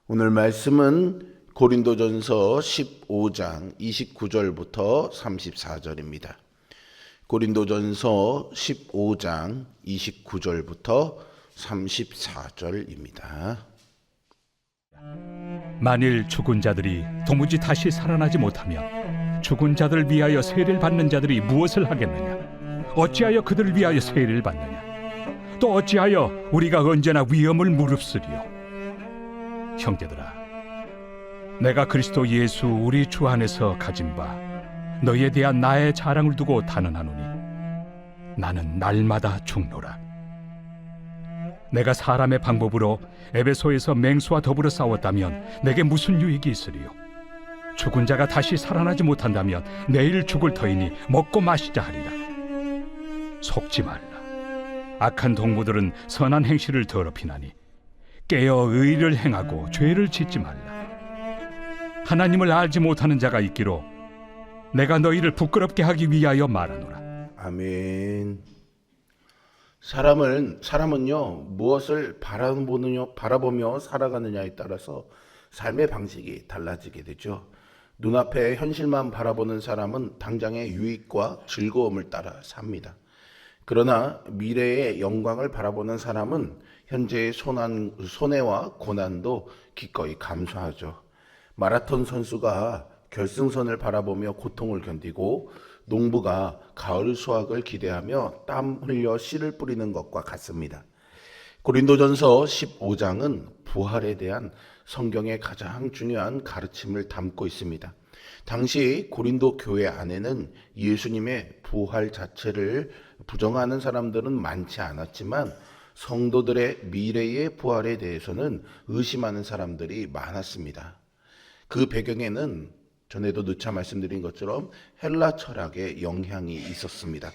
오늘 말씀은 고린도전서 15장 29절부터 34절입니다. 고린도전서 15장 29절부터 34절입니다. 만일 죽은 자들이 도무지 다시 살아나지 못하면 죽은 자들을 위하여 세례를 받는 자들이 무엇을 하겠느냐? 어찌하여 그들을 위하여 세례를 받느냐? 또 어찌하여 우리가 언제나 위험을 무릅쓰리요? 형제들아, 내가 그리스도 예수 우리 주 안에서 가진 바 너희에 대한 나의 자랑을 두고 단언하노니 나는 날마다 죽노라. 내가 사람의 방법으로 에베소에서 맹수와 더불어 싸웠다면 내게 무슨 유익이 있으리요? 죽은 자가 다시 살아나지 못한다면 내일 죽을 터이니 먹고 마시자 하리라. 속지 말라. 악한 동무들은 선한 행실을 더럽히나니 깨어 의를 행하고 죄를 짓지 말라. 하나님을 알지 못하는 자가 있기로 내가 너희를 부끄럽게 하기 위하여 말하노라. 아멘. 사람은요 무엇을 바라보며 살아가느냐에 따라서 삶의 방식이 달라지게 되죠. 눈앞의 현실만 바라보는 사람은 당장의 유익과 즐거움을 따라 삽니다. 그러나 미래의 영광을 바라보는 사람은 현재의 손해와 고난도 기꺼이 감수하죠. 마라톤 선수가 결승선을 바라보며 고통을 견디고 농부가 가을 수확을 기대하며 땀 흘려 씨를 뿌리는 것과 같습니다. 고린도전서 15장은 부활에 대한 성경의 가장 중요한 가르침을 담고 있습니다. 당시 고린도 교회 안에는 예수님의 부활 자체를 부정하는 사람들은 많지 않았지만 성도들의 미래의 부활에 대해서는 의심하는 사람들이 많았습니다. 그 배경에는 전에도 누차 말씀드린 것처럼 헬라 철학의 영향이 있었습니다.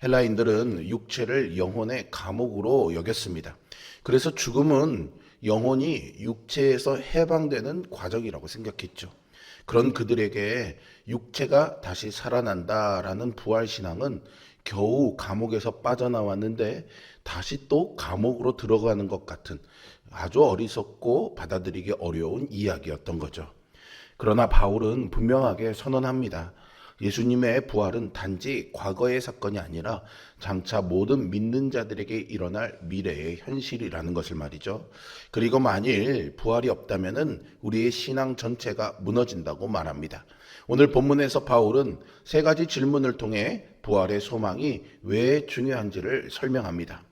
헬라인들은 육체를 영혼의 감옥으로 여겼습니다. 그래서 죽음은 영혼이 육체에서 해방되는 과정이라고 생각했죠. 그런 그들에게 육체가 다시 살아난다라는 부활신앙은 겨우 감옥에서 빠져나왔는데 다시 또 감옥으로 들어가는 것 같은 아주 어리석고 받아들이기 어려운 이야기였던 거죠. 그러나 바울은 분명하게 선언합니다. 예수님의 부활은 단지 과거의 사건이 아니라 장차 모든 믿는 자들에게 일어날 미래의 현실이라는 것을 말이죠. 그리고 만일 부활이 없다면 우리의 신앙 전체가 무너진다고 말합니다. 오늘 본문에서 바울은 세 가지 질문을 통해 부활의 소망이 왜 중요한지를 설명합니다.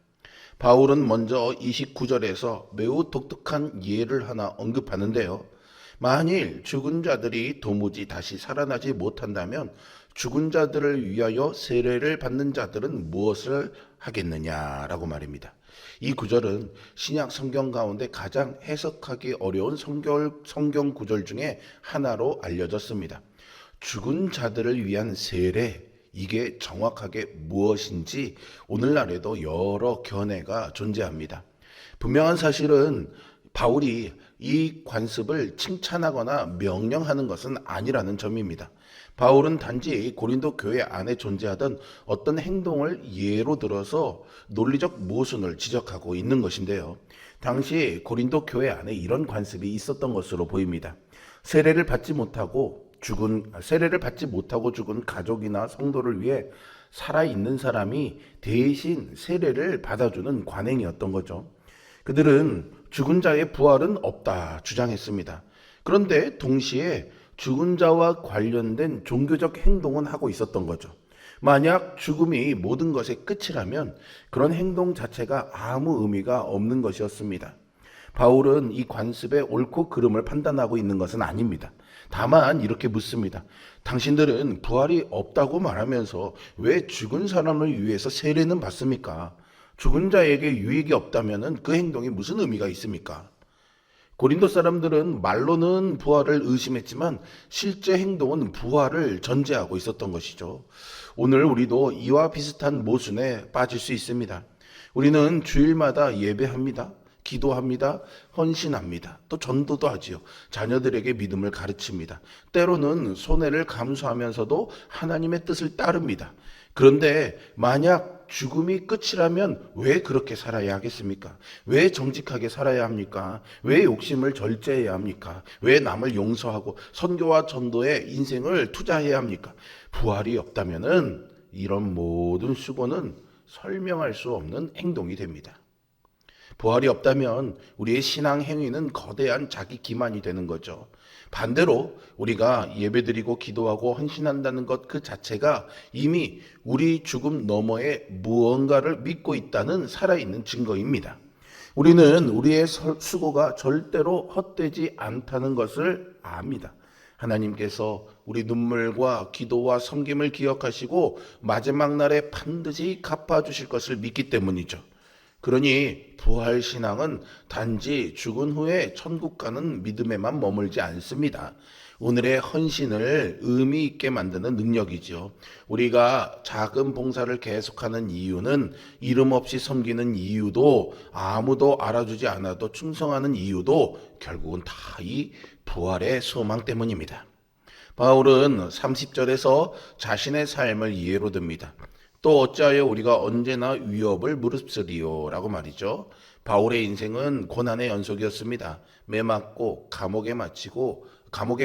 바울은 먼저 29절에서 매우 독특한 예를 하나 언급하는데요. 만일 죽은 자들이 도무지 다시 살아나지 못한다면 죽은 자들을 위하여 세례를 받는 자들은 무엇을 하겠느냐라고 말입니다. 이 구절은 신약 성경 가운데 가장 해석하기 어려운 성경 구절 중에 하나로 알려졌습니다. 죽은 자들을 위한 세례, 이게 정확하게 무엇인지 오늘날에도 여러 견해가 존재합니다. 분명한 사실은 바울이 이 관습을 칭찬하거나 명령하는 것은 아니라는 점입니다. 바울은 단지 고린도 교회 안에 존재하던 어떤 행동을 예로 들어서 논리적 모순을 지적하고 있는 것인데요. 당시 고린도 교회 안에 이런 관습이 있었던 것으로 보입니다. 세례를 받지 못하고 죽은 가족이나 성도를 위해 살아있는 사람이 대신 세례를 받아주는 관행이었던 거죠. 그들은 죽은 자의 부활은 없다 주장했습니다. 그런데 동시에 죽은 자와 관련된 종교적 행동은 하고 있었던 거죠. 만약 죽음이 모든 것의 끝이라면 그런 행동 자체가 아무 의미가 없는 것이었습니다. 바울은 이 관습의 옳고 그름을 판단하고 있는 것은 아닙니다. 다만 이렇게 묻습니다. 당신들은 부활이 없다고 말하면서 왜 죽은 사람을 위해서 세례는 받습니까? 죽은 자에게 유익이 없다면 그 행동이 무슨 의미가 있습니까? 고린도 사람들은 말로는 부활을 의심했지만 실제 행동은 부활을 전제하고 있었던 것이죠. 오늘 우리도 이와 비슷한 모순에 빠질 수 있습니다. 우리는 주일마다 예배합니다. 기도합니다. 헌신합니다. 또 전도도 하지요. 자녀들에게 믿음을 가르칩니다. 때로는 손해를 감수하면서도 하나님의 뜻을 따릅니다. 그런데 만약 죽음이 끝이라면 왜 그렇게 살아야 하겠습니까? 왜 정직하게 살아야 합니까? 왜 욕심을 절제해야 합니까? 왜 남을 용서하고 선교와 전도에 인생을 투자해야 합니까? 부활이 없다면은 이런 모든 수고는 설명할 수 없는 행동이 됩니다. 부활이 없다면 우리의 신앙 행위는 거대한 자기 기만이 되는 거죠. 반대로 우리가 예배드리고 기도하고 헌신한다는 것 그 자체가 이미 우리 죽음 너머에 무언가를 믿고 있다는 살아있는 증거입니다. 우리는 우리의 수고가 절대로 헛되지 않다는 것을 압니다. 하나님께서 우리 눈물과 기도와 섬김을 기억하시고 마지막 날에 반드시 갚아주실 것을 믿기 때문이죠. 그러니 부활신앙은 단지 죽은 후에 천국 가는 믿음에만 머물지 않습니다. 오늘의 헌신을 의미 있게 만드는 능력이죠. 우리가 작은 봉사를 계속하는 이유는 이름 없이 섬기는 이유도 아무도 알아주지 않아도 충성하는 이유도 결국은 다 이 부활의 소망 때문입니다. 바울은 30절에서 자신의 삶을 예로 듭니다. 또 어찌하여 우리가 언제나 위협을 무릅쓰리요 라고 말이죠. 바울의 인생은 고난의 연속이었습니다. 매맞고 감옥에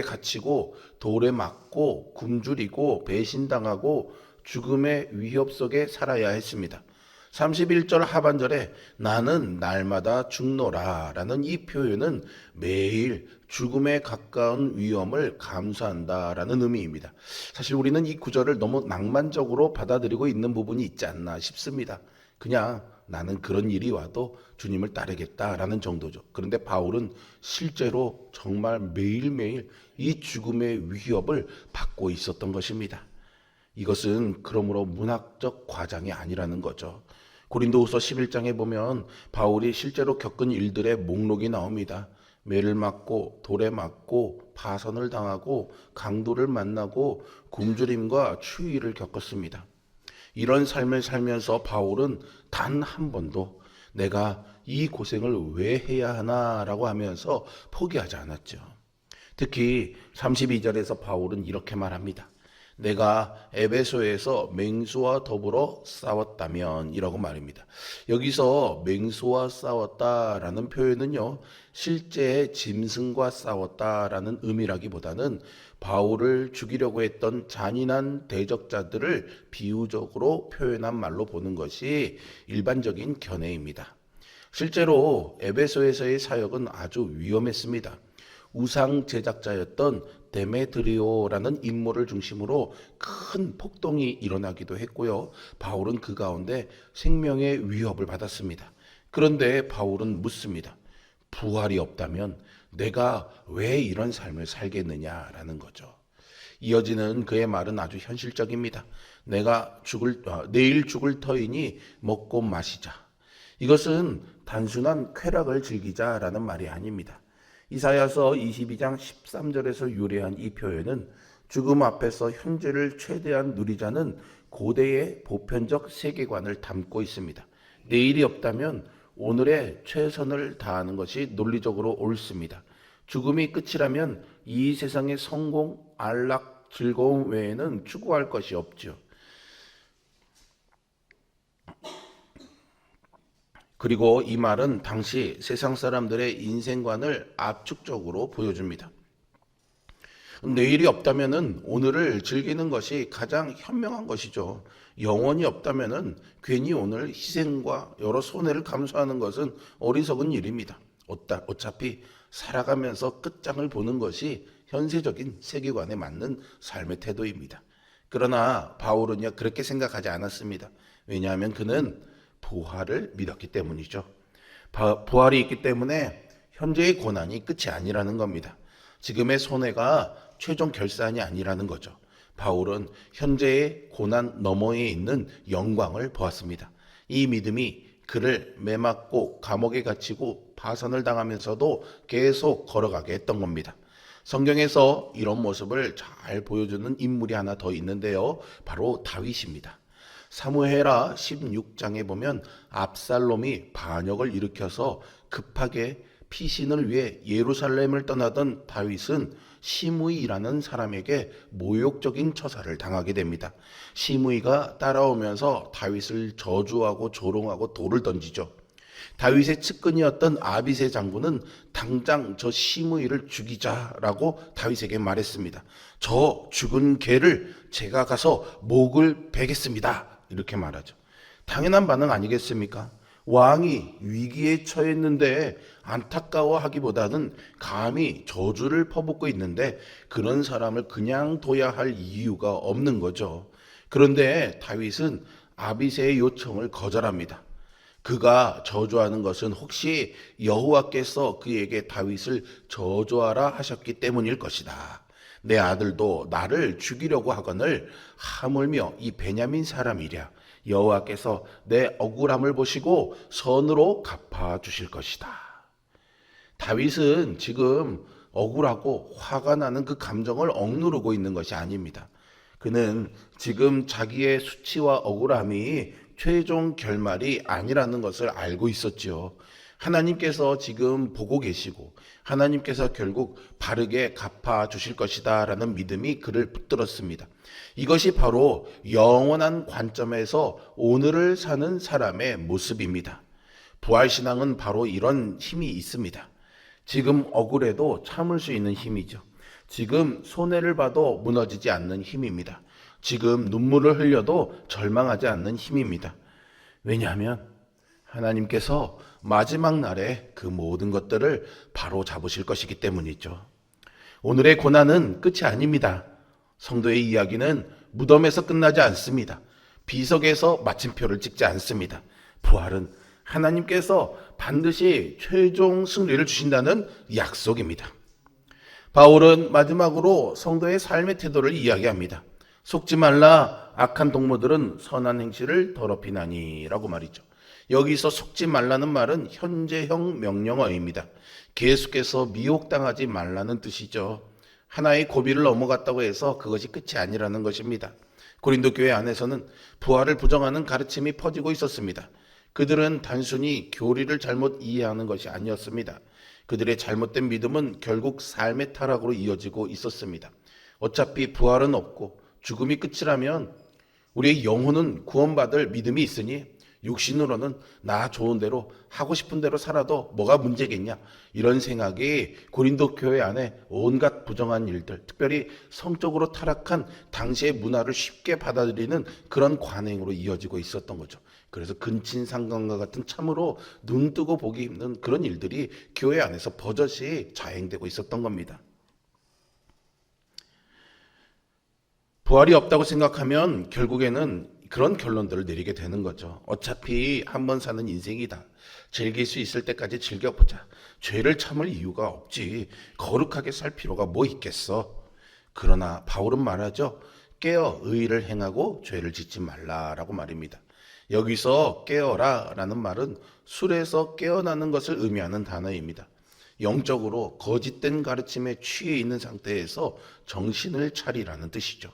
갇히고 돌에 맞고 굶주리고 배신당하고 죽음의 위협 속에 살아야 했습니다. 31절 하반절에 나는 날마다 죽노라 라는 이 표현은 매일 죽음에 가까운 위험을 감수한다라는 의미입니다. 사실 우리는 이 구절을 너무 낭만적으로 받아들이고 있는 부분이 있지 않나 싶습니다. 그냥 나는 그런 일이 와도 주님을 따르겠다라는 정도죠. 그런데 바울은 실제로 정말 매일매일 이 죽음의 위협을 받고 있었던 것입니다. 이것은 그러므로 문학적 과장이 아니라는 거죠. 고린도후서 11장에 보면 바울이 실제로 겪은 일들의 목록이 나옵니다. 매를 맞고 돌에 맞고 파선을 당하고 강도를 만나고 굶주림과 추위를 겪었습니다. 이런 삶을 살면서 바울은 단 한 번도 내가 이 고생을 왜 해야 하나라고 하면서 포기하지 않았죠. 특히 32절에서 바울은 이렇게 말합니다. 내가 에베소에서 맹수와 더불어 싸웠다면 이라고 말입니다. 여기서 맹수와 싸웠다라는 표현은요, 실제 짐승과 싸웠다라는 의미라기보다는 바울을 죽이려고 했던 잔인한 대적자들을 비유적으로 표현한 말로 보는 것이 일반적인 견해입니다. 실제로 에베소에서의 사역은 아주 위험했습니다. 우상 제작자였던 데메드리오라는 인물을 중심으로 큰 폭동이 일어나기도 했고요. 바울은 그 가운데 생명의 위협을 받았습니다. 그런데 바울은 묻습니다. 부활이 없다면 내가 왜 이런 삶을 살겠느냐라는 거죠. 이어지는 그의 말은 아주 현실적입니다. 내일 죽을 터이니 먹고 마시자. 이것은 단순한 쾌락을 즐기자라는 말이 아닙니다. 이사야서 22장 13절에서 유래한 이 표현은 죽음 앞에서 현재를 최대한 누리자는 고대의 보편적 세계관을 담고 있습니다. 내일이 없다면 오늘의 최선을 다하는 것이 논리적으로 옳습니다. 죽음이 끝이라면 이 세상의 성공, 안락, 즐거움 외에는 추구할 것이 없죠. 그리고 이 말은 당시 세상 사람들의 인생관을 압축적으로 보여줍니다. 내일이 없다면은 오늘을 즐기는 것이 가장 현명한 것이죠. 영원이 없다면은 괜히 오늘 희생과 여러 손해를 감수하는 것은 어리석은 일입니다. 어차피 살아가면서 끝장을 보는 것이 현세적인 세계관에 맞는 삶의 태도입니다. 그러나 바울은요, 그렇게 생각하지 않았습니다. 왜냐하면 그는 부활을 믿었기 때문이죠. 부활이 있기 때문에 현재의 고난이 끝이 아니라는 겁니다. 지금의 손해가 최종 결산이 아니라는 거죠. 바울은 현재의 고난 너머에 있는 영광을 보았습니다. 이 믿음이 그를 매맞고 감옥에 갇히고 파선을 당하면서도 계속 걸어가게 했던 겁니다. 성경에서 이런 모습을 잘 보여주는 인물이 하나 더 있는데요. 바로 다윗입니다. 사무엘하 16장에 보면 압살롬이 반역을 일으켜서 급하게 피신을 위해 예루살렘을 떠나던 다윗은 시므이라는 사람에게 모욕적인 처사를 당하게 됩니다. 시므이가 따라오면서 다윗을 저주하고 조롱하고 돌을 던지죠. 다윗의 측근이었던 아비새 장군은 당장 저 시므이를 죽이자라고 다윗에게 말했습니다. 저 죽은 개를 제가 가서 목을 베겠습니다. 이렇게 말하죠. 당연한 반응 아니겠습니까? 왕이 위기에 처했는데 안타까워하기보다는 감히 저주를 퍼붓고 있는데 그런 사람을 그냥 둬야 할 이유가 없는 거죠. 그런데 다윗은 아비새의 요청을 거절합니다. 그가 저주하는 것은 혹시 여호와께서 그에게 다윗을 저주하라 하셨기 때문일 것이다. 내 아들도 나를 죽이려고 하거늘 하물며 이 베냐민 사람이랴. 여호와께서 내 억울함을 보시고 선으로 갚아 주실 것이다. 다윗은 지금 억울하고 화가 나는 그 감정을 억누르고 있는 것이 아닙니다. 그는 지금 자기의 수치와 억울함이 최종 결말이 아니라는 것을 알고 있었지요. 하나님께서 지금 보고 계시고 하나님께서 결국 바르게 갚아 주실 것이다 라는 믿음이 그를 붙들었습니다. 이것이 바로 영원한 관점에서 오늘을 사는 사람의 모습입니다. 부활신앙은 바로 이런 힘이 있습니다. 지금 억울해도 참을 수 있는 힘이죠. 지금 손해를 봐도 무너지지 않는 힘입니다. 지금 눈물을 흘려도 절망하지 않는 힘입니다. 왜냐하면 하나님께서 마지막 날에 그 모든 것들을 바로 잡으실 것이기 때문이죠. 오늘의 고난은 끝이 아닙니다. 성도의 이야기는 무덤에서 끝나지 않습니다. 비석에서 마침표를 찍지 않습니다. 부활은 하나님께서 반드시 최종 승리를 주신다는 약속입니다. 바울은 마지막으로 성도의 삶의 태도를 이야기합니다. 속지 말라, 악한 동무들은 선한 행실을 더럽히나니 라고 말이죠. 여기서 속지 말라는 말은 현재형 명령어입니다. 계속해서 미혹당하지 말라는 뜻이죠. 하나의 고비를 넘어갔다고 해서 그것이 끝이 아니라는 것입니다. 고린도 교회 안에서는 부활을 부정하는 가르침이 퍼지고 있었습니다. 그들은 단순히 교리를 잘못 이해하는 것이 아니었습니다. 그들의 잘못된 믿음은 결국 삶의 타락으로 이어지고 있었습니다. 어차피 부활은 없고 죽음이 끝이라면 우리의 영혼은 구원받을 믿음이 있으니 육신으로는 나 좋은 대로 하고 싶은 대로 살아도 뭐가 문제겠냐, 이런 생각이 고린도 교회 안에 온갖 부정한 일들, 특별히 성적으로 타락한 당시의 문화를 쉽게 받아들이는 그런 관행으로 이어지고 있었던 거죠. 그래서 근친상간과 같은 참으로 눈 뜨고 보기 힘든 그런 일들이 교회 안에서 버젓이 자행되고 있었던 겁니다. 부활이 없다고 생각하면 결국에는 그런 결론들을 내리게 되는 거죠. 어차피 한 번 사는 인생이다. 즐길 수 있을 때까지 즐겨보자. 죄를 참을 이유가 없지. 거룩하게 살 필요가 뭐 있겠어. 그러나 바울은 말하죠. 깨어 의를 행하고 죄를 짓지 말라라고 말입니다. 여기서 깨어라 라는 말은 술에서 깨어나는 것을 의미하는 단어입니다. 영적으로 거짓된 가르침에 취해 있는 상태에서 정신을 차리라는 뜻이죠.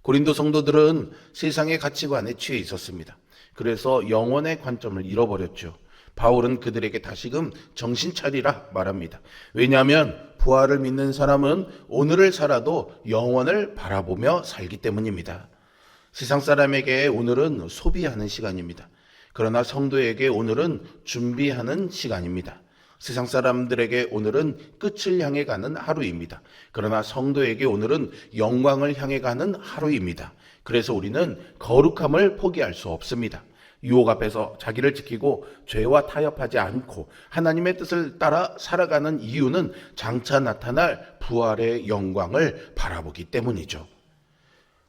고린도 성도들은 세상의 가치관에 취해 있었습니다. 그래서 영혼의 관점을 잃어버렸죠. 바울은 그들에게 다시금 정신 차리라 말합니다. 왜냐하면 부활을 믿는 사람은 오늘을 살아도 영원을 바라보며 살기 때문입니다. 세상 사람에게 오늘은 소비하는 시간입니다. 그러나 성도에게 오늘은 준비하는 시간입니다. 세상 사람들에게 오늘은 끝을 향해 가는 하루입니다. 그러나 성도에게 오늘은 영광을 향해 가는 하루입니다. 그래서 우리는 거룩함을 포기할 수 없습니다. 유혹 앞에서 자기를 지키고 죄와 타협하지 않고 하나님의 뜻을 따라 살아가는 이유는 장차 나타날 부활의 영광을 바라보기 때문이죠.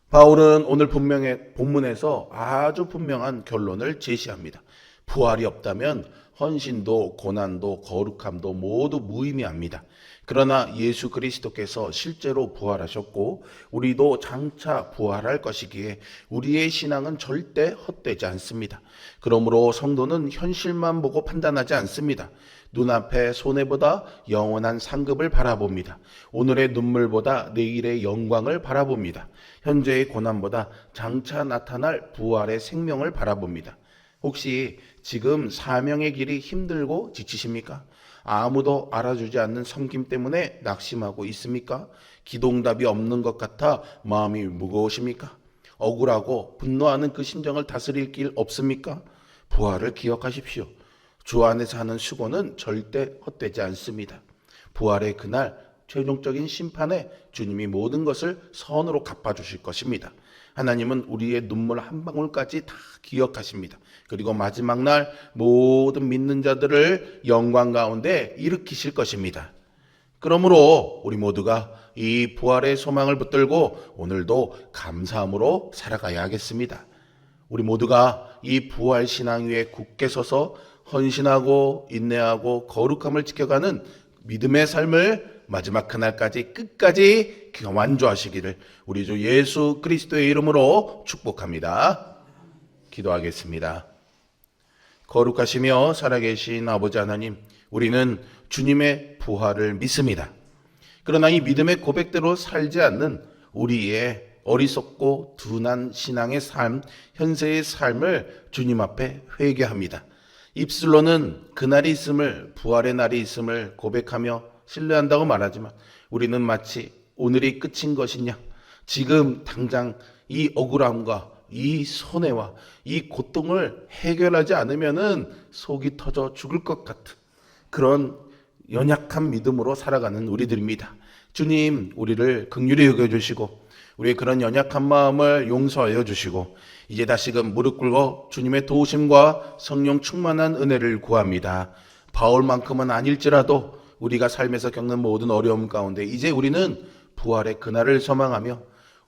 바울은 오늘 본문에서 아주 분명한 결론을 제시합니다. 부활이 없다면 헌신도 고난도 거룩함도 모두 무의미합니다. 그러나 예수 그리스도께서 실제로 부활하셨고 우리도 장차 부활할 것이기에 우리의 신앙은 절대 헛되지 않습니다. 그러므로 성도는 현실만 보고 판단하지 않습니다. 눈앞의 손해보다 영원한 상급을 바라봅니다. 오늘의 눈물보다 내일의 영광을 바라봅니다. 현재의 고난보다 장차 나타날 부활의 생명을 바라봅니다. 혹시 지금 사명의 길이 힘들고 지치십니까? 아무도 알아주지 않는 섬김 때문에 낙심하고 있습니까? 기도응답이 없는 것 같아 마음이 무거우십니까? 억울하고 분노하는 그 심정을 다스릴 길 없습니까? 부활을 기억하십시오. 주 안에서 하는 수고는 절대 헛되지 않습니다. 부활의 그날 최종적인 심판에 주님이 모든 것을 선으로 갚아주실 것입니다. 하나님은 우리의 눈물 한 방울까지 다 기억하십니다. 그리고 마지막 날 모든 믿는 자들을 영광 가운데 일으키실 것입니다. 그러므로 우리 모두가 이 부활의 소망을 붙들고 오늘도 감사함으로 살아가야 하겠습니다. 우리 모두가 이 부활 신앙 위에 굳게 서서 헌신하고 인내하고 거룩함을 지켜가는 믿음의 삶을 마지막 그날까지 끝까지 완주하시기를 우리 주 예수 그리스도의 이름으로 축복합니다. 기도하겠습니다. 거룩하시며 살아계신 아버지 하나님, 우리는 주님의 부활을 믿습니다. 그러나 이 믿음의 고백대로 살지 않는 우리의 어리석고 둔한 신앙의 삶, 현세의 삶을 주님 앞에 회개합니다. 입술로는 그날이 있음을, 부활의 날이 있음을 고백하며 신뢰한다고 말하지만 우리는 마치 오늘이 끝인 것이냐, 지금 당장 이 억울함과 이 손해와 이 고통을 해결하지 않으면은 속이 터져 죽을 것 같은 그런 연약한 믿음으로 살아가는 우리들입니다. 주님, 우리를 긍휼히 여겨주시고 우리의 그런 연약한 마음을 용서하여 주시고 이제 다시금 무릎 꿇어 주님의 도우심과 성령 충만한 은혜를 구합니다. 바울만큼은 아닐지라도 우리가 삶에서 겪는 모든 어려움 가운데 이제 우리는 부활의 그날을 소망하며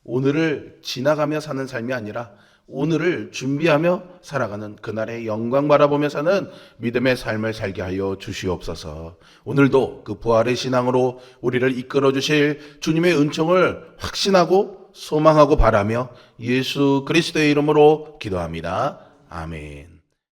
오늘을 지나가며 사는 삶이 아니라 오늘을 준비하며 살아가는 그날의 영광 바라보며 사는 믿음의 삶을 살게 하여 주시옵소서. 오늘도 그 부활의 신앙으로 우리를 이끌어 주실 주님의 은총을 확신하고 소망하고 바라며 예수 그리스도의 이름으로 기도합니다. 아멘.